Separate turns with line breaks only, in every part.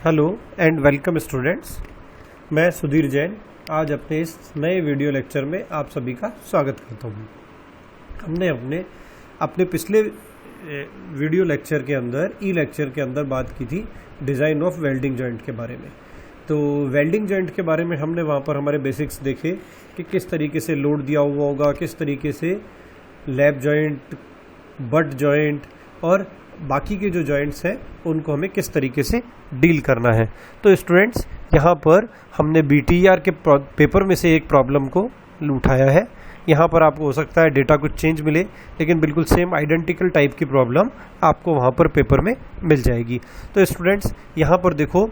Hello and welcome students. मैं सुधीर जैन आज अपने इस नए वीडियो लेक्चर में आप सभी का स्वागत करता हूँ। हमने अपने पिछले वीडियो लेक्चर के अंदर लेक्चर के अंदर बात की थी डिज़ाइन ऑफ वेल्डिंग जॉइंट के बारे में। तो वेल्डिंग जॉइंट के बारे में हमने वहाँ पर हमारे बेसिक्स देखे कि किस तरीके से लोड दिया हुआ होगा, किस तरीके से लैप जॉइंट, बट जॉइंट और बाकी के जो जॉइंट्स हैं उनको हमें किस तरीके से डील करना है। तो स्टूडेंट्स, यहाँ पर हमने BTER के पेपर में से एक प्रॉब्लम को उठाया है। यहाँ पर आपको हो सकता है डेटा कुछ चेंज मिले, लेकिन बिल्कुल सेम आइडेंटिकल टाइप की प्रॉब्लम आपको वहाँ पर पेपर में मिल जाएगी। तो स्टूडेंट्स, यहाँ पर देखो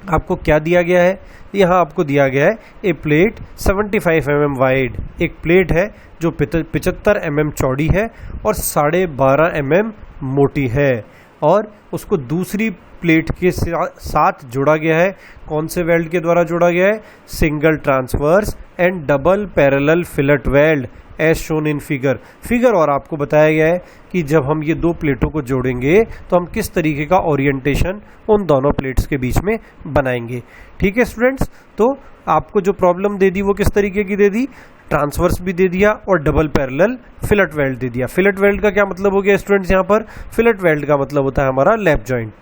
आपको क्या दिया गया है। यहाँ आपको दिया गया है ए प्लेट 75 mm वाइड। एक प्लेट है जो 75 mm चौड़ी है और 12.5 mm मोटी है, और उसको दूसरी प्लेट के साथ जोड़ा गया है। कौन से वेल्ड के द्वारा जोड़ा गया है? Single transverse and double parallel fillet weld as shown in figure. और आपको बताया गया है कि जब हम ये दो प्लेटों को जोड़ेंगे तो हम किस तरीके का ओरिएंटेशन उन दोनों प्लेट्स के बीच में बनाएंगे। ठीक है स्टूडेंट्स, तो आपको जो प्रॉब्लम दे दी वो किस तरीके की दे दी? ट्रांसवर्स भी दे दिया और डबल पैरेलल फिलेट वेल्ड दे दिया। फिलेट वेल्ड का क्या मतलब हो गया स्टूडेंट्स? यहाँ पर फिलेट वेल्ड का मतलब होता है हमारा लैप जॉइंट।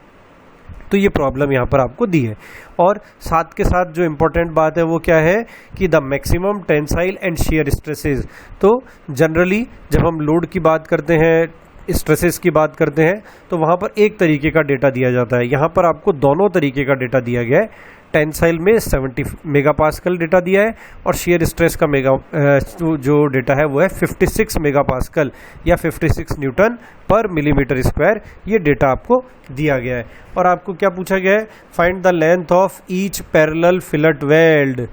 तो ये प्रॉब्लम यहाँ पर आपको दी है। और साथ के साथ जो इम्पोर्टेंट बात है वो क्या है कि the maximum tensile and shear stresses. तो जनरली जब हम लोड की बात करते हैं, स्ट्रेसेस की बात करते हैं, तो वहाँ पर एक तरीके का डेटा दिया जाता है। यहाँ पर आपको दोनों तरीके का डेटा दिया गया है। टेंसाइल में 70 मेगापास्कल डेटा दिया है और शियर स्ट्रेस का जो डेटा है वो है 56 मेगापास्कल या 56 न्यूटन पर मिलीमीटर स्क्वायर। ये डेटा आपको दिया गया है। और आपको क्या पूछा गया है? Find the length of each parallel fillet weld.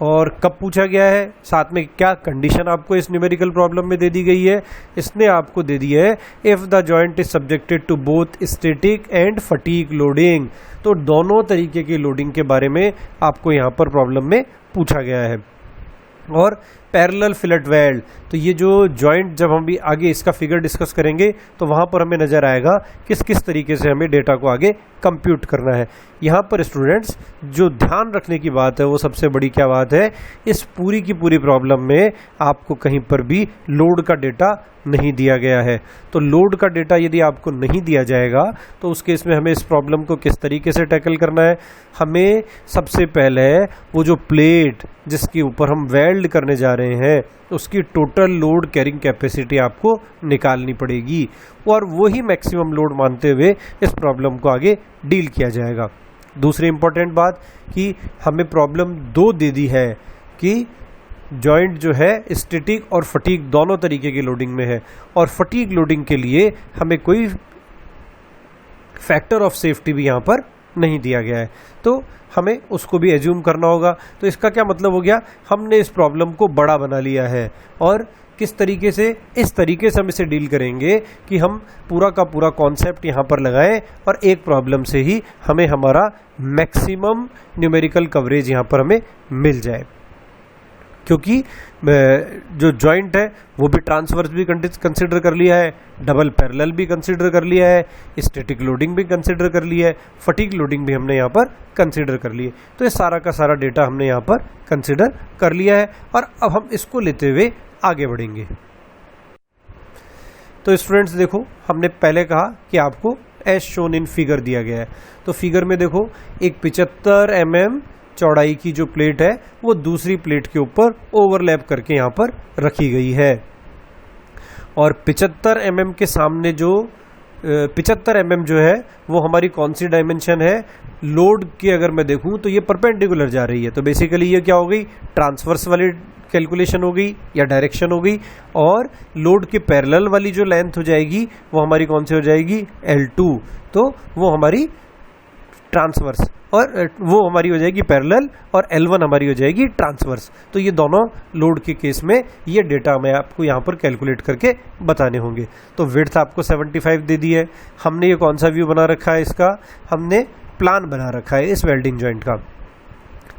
और कब पूछा गया है? साथ में क्या कंडीशन आपको इस न्यूमेरिकल प्रॉब्लम में दे दी गई है? इसने आपको दे दी है if the joint is subjected to both static and fatigue loading. तो दोनों तरीके की लोडिंग के बारे में आपको यहाँ पर प्रॉब्लम में पूछा गया है। और पैरेलल फिलेट वेल्ड, तो ये जो जॉइंट जब हम भी आगे इसका फिगर डिस्कस करेंगे तो वहाँ पर हमें नज़र आएगा किस किस तरीके से हमें डेटा को आगे कंप्यूट करना है। यहाँ पर स्टूडेंट्स जो ध्यान रखने की बात है वो सबसे बड़ी क्या बात है, इस पूरी की पूरी प्रॉब्लम में आपको कहीं पर भी लोड का डेटा नहीं दिया गया है। तो लोड का डेटा यदि आपको नहीं दिया जाएगा तो उस केस में हमें इस प्रॉब्लम को किस तरीके से टैकल करना है? हमें सबसे पहले वो जो प्लेट जिसके ऊपर हम वेल्ड करने जा रहे हैं उसकी टोटल लोड कैरिंग कैपेसिटी आपको निकालनी पड़ेगी, और वही मैक्सिमम लोड मानते हुए इस प्रॉब्लम को आगे डील किया जाएगा। दूसरी इंपॉर्टेंट बात कि हमें प्रॉब्लम 2 दे दी है कि जॉइंट जो है स्टैटिक और फटीग दोनों तरीके की लोडिंग में है, और फटीग लोडिंग के लिए हमें कोई फैक्टर ऑफ सेफ्टी भी यहाँ पर नहीं दिया गया है, तो हमें उसको भी एज्यूम करना होगा। तो इसका क्या मतलब हो गया? हमने इस प्रॉब्लम को बड़ा बना लिया है, और किस तरीके से? इस तरीके से हम इसे डील करेंगे कि हम पूरा का पूरा कॉन्सेप्ट यहाँ पर लगाएं और एक प्रॉब्लम से ही हमें हमारा मैक्सिमम न्यूमेरिकल कवरेज यहाँ पर हमें मिल जाए। क्योंकि जो जॉइंट है वो भी ट्रांसवर्स भी कंसिडर कर लिया है, डबल पैरेलल भी कंसिडर कर लिया है, स्टैटिक लोडिंग भी कंसिडर कर लिया है, फटीग लोडिंग भी हमने यहाँ पर कंसिडर कर ली है। तो ये सारा का सारा डेटा हमने यहाँ पर कंसिडर कर लिया है, और अब हम इसको लेते हुए आगे बढ़ेंगे। तो स्टूडेंट्स देखो, हमने पहले कहा कि आपको एज शोन इन फिगर दिया गया है। तो फिगर में देखो एक 75 mm चौड़ाई की जो प्लेट है वो दूसरी प्लेट के ऊपर ओवरलैप करके यहाँ पर रखी गई है, और 75 mm के सामने जो 75 mm जो है वो हमारी कौन सी डायमेंशन है? लोड की अगर मैं देखूं तो ये परपेंडिकुलर जा रही है। तो बेसिकली ये क्या हो गई? ट्रांसवर्स वाली कैलकुलेशन हो गई या डायरेक्शन हो गई, और लोड के पैरेलल वाली जो लेंथ हो जाएगी वो हमारी कौन सी हो जाएगी? L2। तो वो हमारी ट्रांसवर्स, और वो हमारी हो जाएगी पैरेलल, और L1 हमारी हो जाएगी ट्रांसवर्स। तो ये दोनों लोड के केस में ये डेटा मैं आपको यहाँ पर कैलकुलेट करके बताने होंगे। तो विड्थ आपको 75 दे दी है। हमने ये कौन सा व्यू बना रखा है? इसका हमने प्लान बना रखा है इस वेल्डिंग जॉइंट का।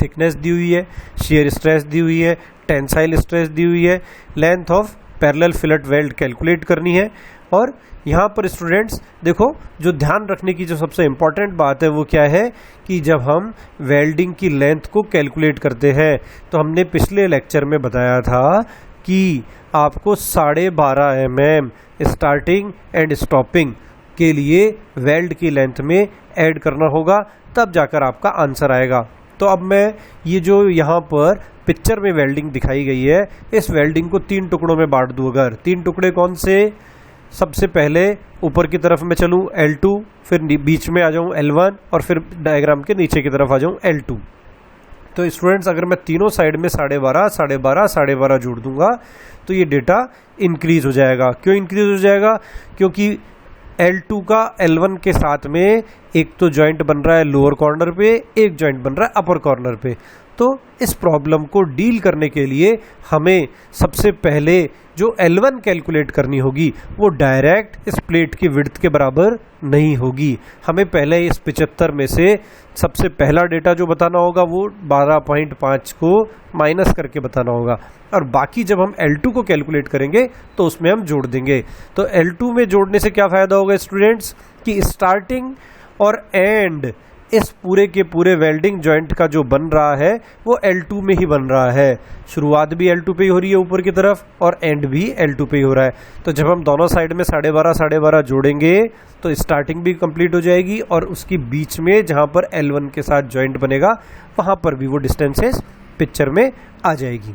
थिकनेस दी हुई है, शियर स्ट्रेस दी हुई है, टेंसाइल स्ट्रेस दी हुई है, length of parallel fillet weld calculate करनी है, और यहाँ पर स्टूडेंट्स देखो, जो ध्यान रखने की जो सबसे इम्पॉर्टेंट बात है वो क्या है कि जब हम वेल्डिंग की लेंथ को कैलकुलेट करते हैं तो हमने पिछले लेक्चर में बताया था कि आपको 12.5 mm स्टार्टिंग एंड स्टॉपिंग के लिए वेल्ड की लेंथ में ऐड करना होगा, तब जाकर आपका आंसर आएगा। तो अब मैं ये जो यहाँ पर पिक्चर में वेल्डिंग दिखाई गई है, इस वेल्डिंग को 3 टुकड़ों में बांट दूँ अगर, 3 टुकड़े कौन से, सबसे पहले ऊपर की तरफ मैं चलूँ L2, फिर बीच में आ जाऊँ L1 और फिर डायग्राम के नीचे की तरफ आ जाऊँ L2। तो स्टूडेंट्स अगर मैं तीनों साइड में 12.5, 12.5, 12.5 जोड़ दूंगा तो ये डेटा इंक्रीज हो जाएगा। क्यों इंक्रीज हो जाएगा? क्योंकि L2 का L1 के साथ में एक तो जॉइंट बन रहा है लोअर कॉर्नर पे, एक जॉइंट बन रहा है अपर कॉर्नर पे। तो इस प्रॉब्लम को डील करने के लिए हमें सबसे पहले जो L1 कैलकुलेट करनी होगी वो डायरेक्ट इस प्लेट की विड्थ के बराबर नहीं होगी। हमें पहले इस 75 में से सबसे पहला डेटा जो बताना होगा वो 12.5 को माइनस करके बताना होगा, और बाकी जब हम L2 को कैलकुलेट करेंगे तो उसमें हम जोड़ देंगे। तो L2 में जोड़ने से क्या फ़ायदा होगा स्टूडेंट्स कि स्टार्टिंग और एंड इस पूरे के पूरे वेल्डिंग जॉइंट का जो बन रहा है वो L2 में ही बन रहा है। शुरुआत भी L2 पे ही हो रही है ऊपर की तरफ और एंड भी L2 पे ही हो रहा है। तो जब हम दोनों साइड में 12.5 जोड़ेंगे तो स्टार्टिंग भी कंप्लीट हो जाएगी और उसके बीच में जहाँ पर L1 के साथ जॉइंट बनेगा वहाँ पर भी वो डिस्टेंसेस पिक्चर में आ जाएगी।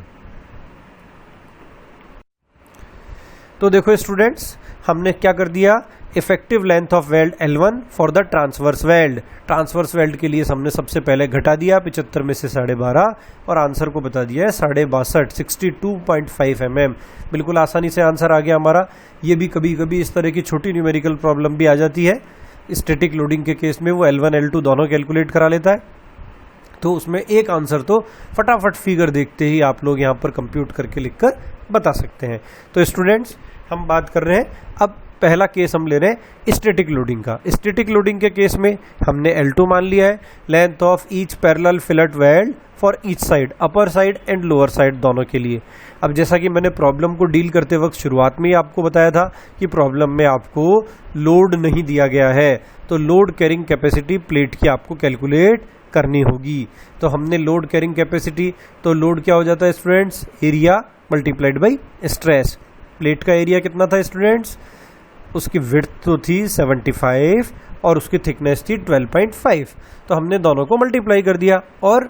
तो देखो स्टूडेंट्स, हमने क्या कर दिया, effective length of weld L1 for the transverse weld. Transverse weld के लिए हमने सबसे पहले घटा दिया 75 में से 12.5 और आंसर को बता दिया है 62.5, 62.5 mm। बिल्कुल आसानी से आंसर आ गया हमारा। ये भी कभी कभी इस तरह की छोटी न्यूमेरिकल प्रॉब्लम भी आ जाती है। स्टैटिक लोडिंग के केस में वो L1 L2 दोनों कैलकुलेट करा लेता है, तो उसमें एक आंसर तो फटाफट फिगर देखते ही आप लोग यहाँ पर कंप्यूट करके लिखकर बता सकते हैं। तो स्टूडेंट्स, हम बात कर रहे हैं, अब पहला केस हम ले रहे हैं स्टैटिक लोडिंग का। स्टैटिक लोडिंग के केस में हमने L2 मान लिया है, length of each parallel fillet weld for each side, upper side and lower side दोनों के लिए। अब जैसा कि मैंने प्रॉब्लम को डील करते वक्त शुरुआत में ही आपको बताया था कि प्रॉब्लम में आपको लोड नहीं दिया गया है, तो लोड कैरिंग कैपेसिटी प्लेट की आपको कैलकुलेट करनी होगी। तो हमने लोड कैरिंग कैपेसिटी, तो लोड क्या हो जाता है students, area multiplied by stress. Plate का एरिया कितना था स्टूडेंट्स, उसकी विड्थ तो थी 75 और उसकी थिकनेस थी 12.5। तो हमने दोनों को मल्टीप्लाई कर दिया और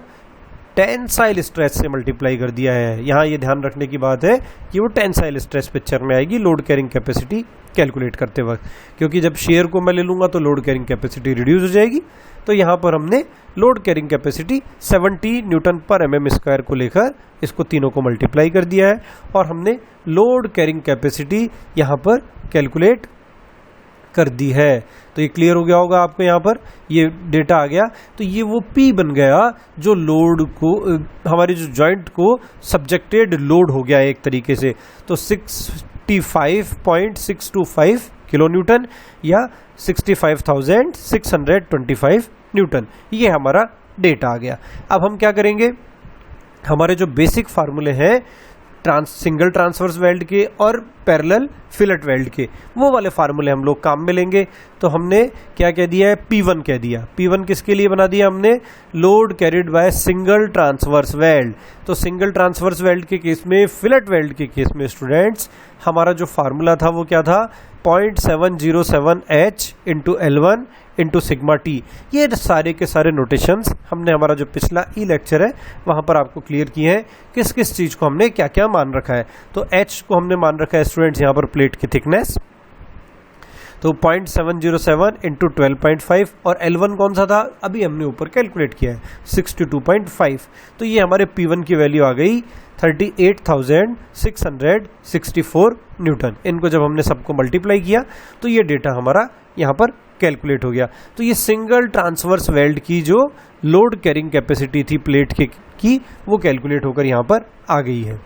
टेंसाइल स्ट्रेस से मल्टीप्लाई कर दिया है। यहाँ ये ध्यान रखने की बात है कि वो टेंसाइल स्ट्रेस पिक्चर में आएगी लोड कैरिंग कैपेसिटी कैलकुलेट करते वक्त, क्योंकि जब शेयर को मैं ले लूँगा तो लोड कैरिंग कैपेसिटी रिड्यूस हो जाएगी। तो यहाँ पर हमने लोड कैरिंग कैपेसिटी 70 न्यूटन पर mm² को लेकर इसको तीनों को मल्टीप्लाई कर दिया है और हमने लोड कैरिंग कैपेसिटी यहाँ पर कैलकुलेट कर दी है। तो ये क्लियर हो गया होगा आपको, यहाँ पर ये डेटा आ गया। तो ये वो P बन गया जो लोड को, हमारे जो जॉइंट को सब्जेक्टेड लोड हो गया है एक तरीके से। तो 65.625 किलो न्यूटन या 65,625 न्यूटन, ये हमारा डेटा आ गया। अब हम क्या करेंगे, हमारे जो बेसिक फार्मूले हैं सिंगल ट्रांसवर्स वेल्ड के और पैरेलल फिलेट वेल्ड के, वो वाले फार्मूले हम लोग काम में लेंगे। तो हमने क्या कह दिया है, P1 कह दिया। P1 किसके लिए बना दिया हमने, load carried by single transverse weld. तो सिंगल ट्रांसवर्स वेल्ड के केस में, फिलेट वेल्ड के केस में स्टूडेंट्स हमारा जो फार्मूला था वो क्या था, 0.707H into L1 into sigma T. ये सारे के सारे नोटेशंस हमने हमारा जो पिछला लेक्चर है वहाँ पर आपको क्लियर किए हैं, किस किस चीज़ को हमने क्या क्या मान रखा है। तो H को हमने मान रखा है स्टूडेंट्स यहाँ पर प्लेट की थिकनेस, तो 0.707 इंटू 12.5, और L1 कौन सा था, अभी हमने ऊपर कैलकुलेट किया है 62.5। तो ये हमारे P1 की वैल्यू आ गई 38,664 न्यूटन। इनको जब हमने सबको मल्टीप्लाई किया तो ये डेटा हमारा यहाँ पर कैलकुलेट हो गया। तो ये सिंगल ट्रांसवर्स वेल्ड की जो लोड कैरिंग कैपेसिटी थी प्लेट की वो कैलकुलेट होकर यहाँ पर आ गई है।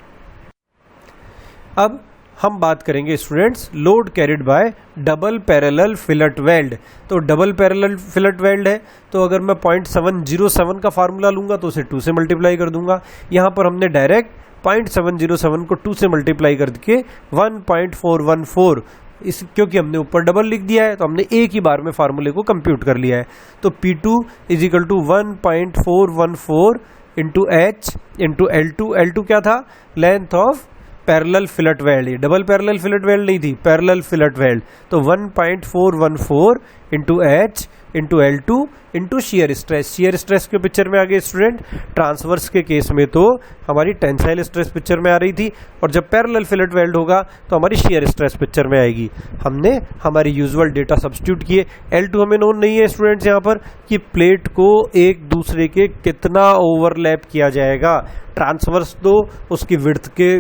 अब हम बात करेंगे students load carried by double parallel fillet weld. तो डबल पैरेलल फिलेट वेल्ड है, तो अगर मैं 0.707 का फार्मूला लूंगा तो उसे 2 से मल्टीप्लाई कर दूंगा। यहाँ पर हमने डायरेक्ट 0.707 को 2 से मल्टीप्लाई करके 1.414 इस क्योंकि हमने ऊपर डबल लिख दिया है तो हमने एक ही बार में फार्मूले को कंप्यूट कर लिया है। तो P2 is equal to 1.414 into H into L2। L2 क्या था? Length of parallel fillet weld. ये डबल पैरेलल फिलेट वेल्ड नहीं थी, पैरेलल फिलेट वेल्ड। तो 1.414 into H into L2 into shear stress. Shear stress के पिक्चर में आ गए स्टूडेंट। ट्रांसवर्स के केस में तो हमारी टेंसाइल स्ट्रेस पिक्चर में आ रही थी, और जब पैरेलल फिलेट वेल्ड होगा तो हमारी शियर स्ट्रेस पिक्चर में आएगी। हमने हमारी यूजुअल डेटा सब्स्टिट्यूट किए। L2 हमें नोन नहीं है स्टूडेंट्स यहाँ पर कि प्लेट को एक दूसरे के कितना ओवरलैप किया जाएगा। ट्रांसवर्स तो उसकी विड्थ के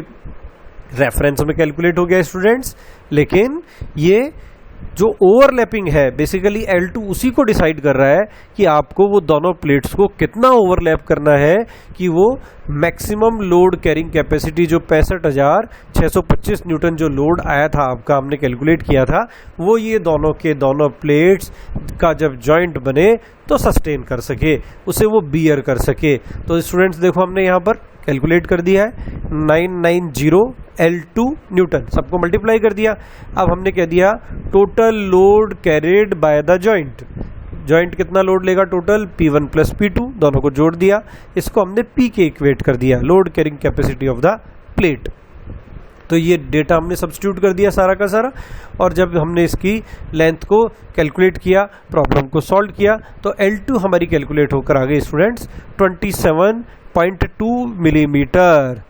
रेफरेंस में कैलकुलेट हो गया स्टूडेंट्स, लेकिन ये जो ओवरलैपिंग है बेसिकली L2 उसी को डिसाइड कर रहा है कि आपको वो दोनों प्लेट्स को कितना ओवरलैप करना है कि वो मैक्सिमम लोड कैरिंग कैपेसिटी जो 65,625 न्यूटन जो लोड आया था आपका, हमने कैलकुलेट किया था, वो ये दोनों के दोनों प्लेट्स का जब जॉइंट बने तो सस्टेन कर सके, उसे वो बियर कर सके। तो स्टूडेंट्स देखो हमने यहाँ पर कैलकुलेट कर दिया है 990 L2 न्यूटन, सबको मल्टीप्लाई कर दिया। अब हमने कह दिया total load carried by the joint. Joint कितना लोड लेगा टोटल? P1 प्लस P2, दोनों को जोड़ दिया, इसको हमने P के इक्वेट कर दिया, load carrying capacity of the plate. तो ये डेटा हमने सब्स्टिट्यूट कर दिया सारा का सारा, और जब हमने इसकी लेंथ को कैलकुलेट किया, प्रॉब्लम को सॉल्व किया, तो L2 हमारी कैलकुलेट होकर आ गई स्टूडेंट्स 27.2 मिलीमीटर।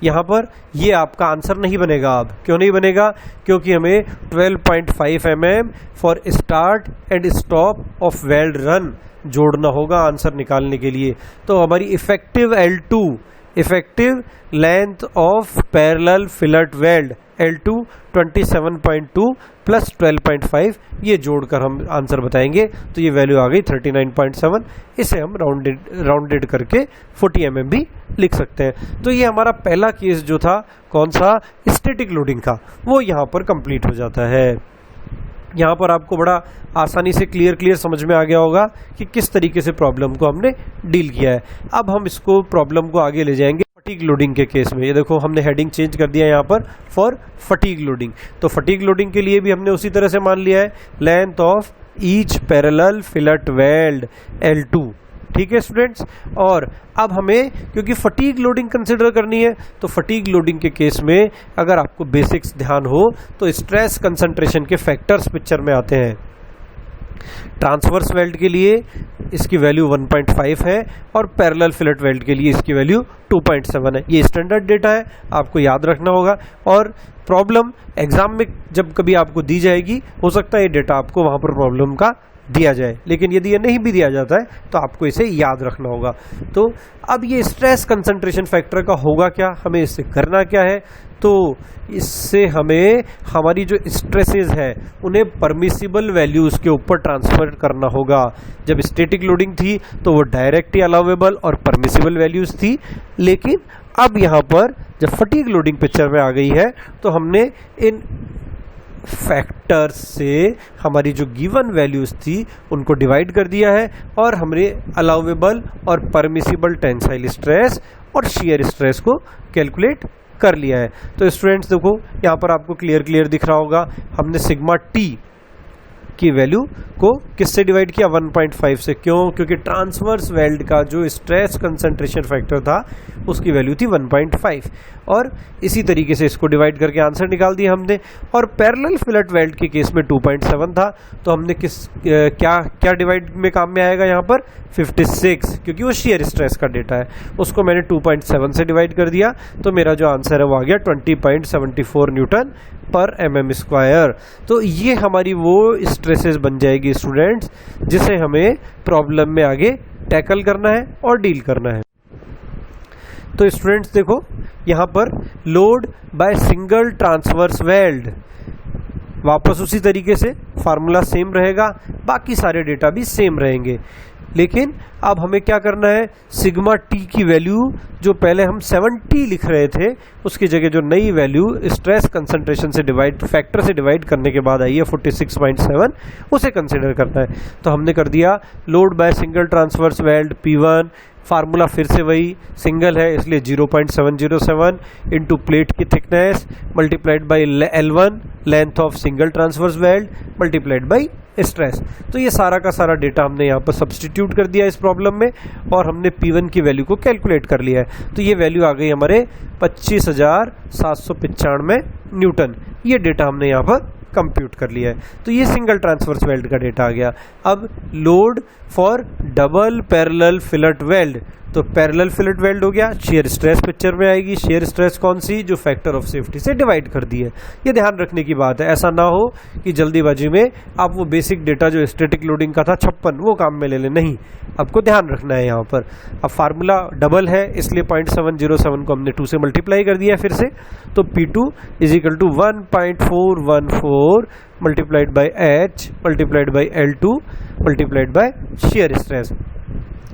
यहाँ पर ये आपका आंसर नहीं बनेगा। अब क्यों नहीं बनेगा? क्योंकि हमें 12.5 mm for start and stop of weld run जोड़ना होगा आंसर निकालने के लिए। तो हमारी effective L2, effective length of parallel fillet weld L2 27.2 plus 12.5, ये जोड़कर हम आंसर बताएंगे। तो ये वैल्यू आ गई 39.7। इसे हम राउंडेड करके 40 mm भी लिख सकते हैं। तो ये हमारा पहला केस जो था कौन सा? स्टैटिक लोडिंग का, वो यहाँ पर कंप्लीट हो जाता है। यहाँ पर आपको बड़ा आसानी से क्लियर समझ में आ गया होगा कि किस तरीके से प्रॉब्लम को हमने डील किया है। अब हम इसको प्रॉब्लम को आगे ले जाएंगे फटीग लोडिंग के केस में। ये देखो हमने हेडिंग चेंज कर दिया यहाँ पर फॉर फटीग लोडिंग। तो फटीग लोडिंग के लिए भी हमने उसी तरह से मान लिया है length of each parallel fillet weld L2। ठीक है स्टूडेंट्स। और अब हमें क्योंकि फटीग लोडिंग कंसिडर करनी है, तो फटीग लोडिंग के केस में अगर आपको बेसिक्स ध्यान हो तो स्ट्रेस कंसंट्रेशन के फैक्टर्स पिक्चर में आते हैं। ट्रांसवर्स वेल्ड के लिए इसकी वैल्यू 1.5 है और पैरेलल फिलेट वेल्ड के लिए इसकी वैल्यू 2.7 है। ये स्टैंडर्ड डेटा है, आपको याद रखना होगा। और प्रॉब्लम एग्जाम में जब कभी आपको दी जाएगी, हो सकता है ये डेटा आपको वहां पर प्रॉब्लम का दिया जाए, लेकिन यदि ये नहीं भी दिया जाता है तो आपको इसे याद रखना होगा। तो अब ये स्ट्रेस कंसंट्रेशन फैक्टर का होगा क्या, हमें इससे करना क्या है? तो इससे हमें हमारी जो स्ट्रेसेस है उन्हें परमिसिबल वैल्यूज के ऊपर ट्रांसफर करना होगा। जब स्टैटिक लोडिंग थी तो वो डायरेक्टली अलाउेबल और परमिसिबल वैल्यूज थी, लेकिन अब यहाँ पर जब फटीग लोडिंग पिक्चर में आ गई है तो हमने इन फैक्टर्स से हमारी जो गिवन वैल्यूज थी उनको डिवाइड कर दिया है और हमने अलाउेबल और परमिसिबल टेंसाइल स्ट्रेस और शियर स्ट्रेस को कैलकुलेट कर लिया है। तो स्टूडेंट्स देखो यहाँ पर आपको क्लियर दिख रहा होगा, हमने सिग्मा टी की वैल्यू को किससे डिवाइड किया? 1.5 से। क्यों? क्योंकि ट्रांसवर्स वेल्ड का जो स्ट्रेस कंसंट्रेशन फैक्टर था उसकी वैल्यू थी 1.5, और इसी तरीके से इसको डिवाइड करके आंसर निकाल दिया हमने। और पैरेलल फिलेट वेल्ड के केस में 2.7 था, तो हमने क्या डिवाइड में काम में आएगा यहाँ पर? 56, क्योंकि वो शियर स्ट्रेस का डेटा है, उसको मैंने 2.7 से डिवाइड कर दिया, तो मेरा जो आंसर है वो आ गया 20.74 न्यूटन पर mm स्क्वायर। तो ये हमारी वो स्ट्रेसेस बन जाएगी स्टूडेंट्स जिसे हमें प्रॉब्लम में आगे टैकल करना है और डील करना है। तो स्टूडेंट्स देखो यहाँ पर load by single transverse weld, वापस उसी तरीके से फार्मूला सेम रहेगा, बाकी सारे डेटा भी सेम रहेंगे, लेकिन अब हमें क्या करना है? सिग्मा टी की वैल्यू जो पहले हम 70 लिख रहे थे उसकी जगह जो नई वैल्यू स्ट्रेस कंसंट्रेशन से डिवाइड फैक्टर से डिवाइड करने के बाद आई है 46.7, उसे कंसिडर करना है। तो हमने कर दिया load by single transverse weld P1 formula फिर से वही, सिंगल है इसलिए 0.707 इंटू प्लेट की thickness multiplied by L1 length of single transverse weld multiplied by stress. तो ये सारा का सारा डेटा हमने यहाँ पर सब्सटीट्यूट कर दिया इस प्रॉब्लम में और हमने P1 की वैल्यू को कैलकुलेट कर लिया है। तो ये वैल्यू आ गई हमारे 25,795 न्यूटन। ये डेटा हमने यहाँ पर कंप्यूट कर लिया है। तो ये सिंगल ट्रांसवर्स वेल्ड का डेटा आ गया। अब load for double parallel fillet weld, तो पैरेलल फिलेट वेल्ड हो गया, शेयर स्ट्रेस पिक्चर में आएगी। शेयर स्ट्रेस कौन सी, जो फैक्टर ऑफ सेफ्टी से डिवाइड कर दी है। ये ध्यान रखने की बात है, ऐसा ना हो कि जल्दीबाजी में आप वो बेसिक डेटा जो स्टैटिक लोडिंग का था 56 वो काम में ले लें, नहीं, आपको ध्यान रखना है यहाँ पर। अब फार्मूला डबल है इसलिए 0.707 को हमने 2 से मल्टीप्लाई कर दिया फिर से, तो P2 is equal to 1.414 multiplied by H multiplied by L2 multiplied by shear stress.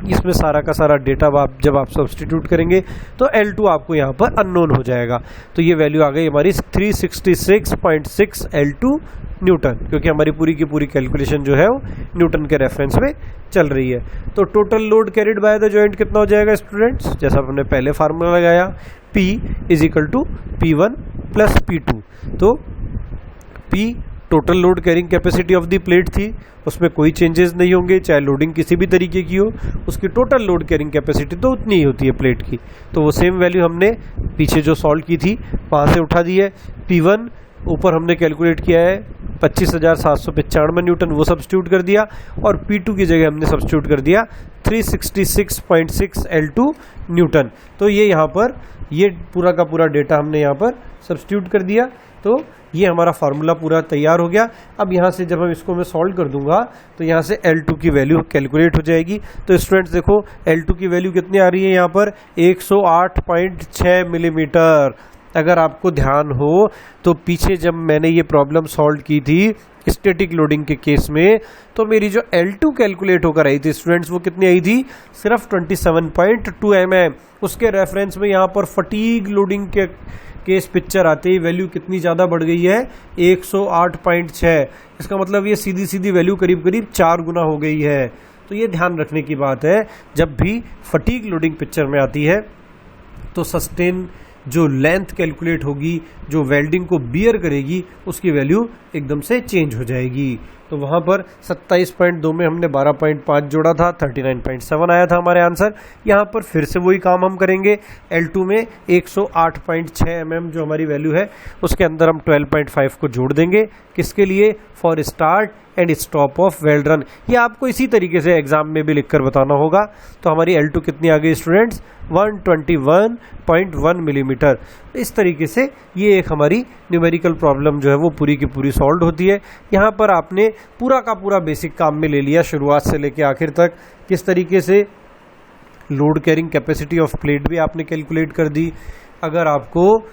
इसमें सारा का सारा डेटा जब आप सब्सटीट्यूट करेंगे तो L2 आपको यहाँ पर अननोन हो जाएगा। तो ये वैल्यू आ गई हमारी 366.6 L2 न्यूटन, क्योंकि हमारी पूरी की पूरी कैलकुलेशन जो है वो न्यूटन के रेफरेंस में चल रही है। तो total load carried by the joint कितना हो जाएगा स्टूडेंट्स, जैसा हमने पहले फार्मूला लगाया, P is equal to P1 plus P2। तो P total load carrying capacity of the plate थी, उसमें कोई चेंजेस नहीं होंगे, चाहे लोडिंग किसी भी तरीके की हो, उसकी टोटल लोड कैरिंग कैपेसिटी तो उतनी ही होती है प्लेट की। तो वो सेम वैल्यू हमने पीछे जो सॉल्व की थी वहाँ से उठा दी है। P1 ऊपर हमने कैलकुलेट किया है 25,795 न्यूटन, वो सब्स्टिट्यूट कर दिया, और P2 की जगह हमने सब्स्टिट्यूट कर दिया 366.6 L2 न्यूटन। तो ये यहाँ पर ये पूरा का पूरा डेटा हमने यहाँ पर सब्स्टिट्यूट कर दिया। तो ये हमारा फार्मूला पूरा तैयार हो गया। अब यहाँ से जब हम इसको मैं सॉल्व कर दूंगा तो यहाँ से L2 की वैल्यू कैलकुलेट हो जाएगी। तो स्टूडेंट्स देखो L2 की वैल्यू कितनी आ रही है यहाँ पर 108.6 मिलीमीटर। अगर आपको ध्यान हो तो पीछे जब मैंने ये प्रॉब्लम सॉल्व की थी स्टैटिक लोडिंग के केस में, तो मेरी जो L2 कैलकुलेट होकर आई थी स्टूडेंट्स वो कितनी आई थी, सिर्फ 27.2 mm। उसके रेफरेंस में यहाँ पर फटीग लोडिंग के केस पिक्चर आते ही वैल्यू कितनी ज़्यादा बढ़ गई है 108.6। इसका मतलब ये सीधी सीधी वैल्यू करीब करीब 4 गुना हो गई है। तो ये ध्यान रखने की बात है, जब भी फटीग लोडिंग पिक्चर में आती है तो सस्टेन जो लेंथ कैलकुलेट होगी, जो वेल्डिंग को बियर करेगी, उसकी वैल्यू एकदम से चेंज हो जाएगी। तो वहाँ पर 27.2 में हमने 12.5 जोड़ा था, 39.7 आया था हमारे आंसर। यहाँ पर फिर से वही काम हम करेंगे। L2 में 108.6 mm जो हमारी वैल्यू है उसके अंदर हम 12.5 को जोड़ देंगे। किसके लिए, for start and stop of weld run. ये आपको इसी तरीके से एग्जाम में भी लिखकर बताना होगा। तो हमारी L2 कितनी आ गई स्टूडेंट्स, 121.1 मिलीमीटर। इस तरीके से ये एक हमारी न्यूमेरिकल प्रॉब्लम जो है वो पूरी की पूरी सॉल्व होती है। यहाँ पर आपने पूरा का पूरा बेसिक काम में ले लिया शुरुआत से लेके आखिर तक। किस तरीके से load carrying capacity of plate भी आपने कैलकुलेट कर दी। अगर आपको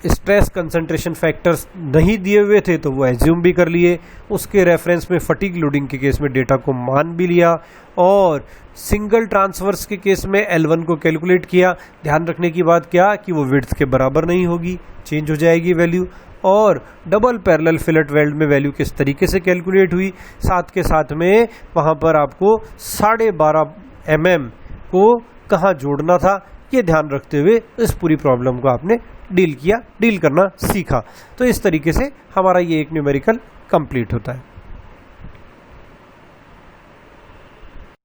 स्ट्रेस कंसंट्रेशन फैक्टर्स नहीं दिए हुए थे तो वो एज्यूम भी कर लिए, उसके रेफरेंस में फटीग लोडिंग के केस में डेटा को मान भी लिया, और सिंगल ट्रांसवर्स के केस में L1 को कैलकुलेट किया। ध्यान रखने की बात क्या कि वो विड्थ के बराबर नहीं होगी, चेंज हो जाएगी वैल्यू। और डबल पैरेलल फिलेट वेल्ड में वैल्यू किस तरीके से कैलकुलेट हुई, साथ के साथ में वहाँ पर आपको 12.5 mm को कहाँ जोड़ना था, ये ध्यान रखते हुए इस पूरी प्रॉब्लम को आपने डील करना सीखा। तो इस तरीके से हमारा ये एक न्यूमेरिकल कंप्लीट होता है।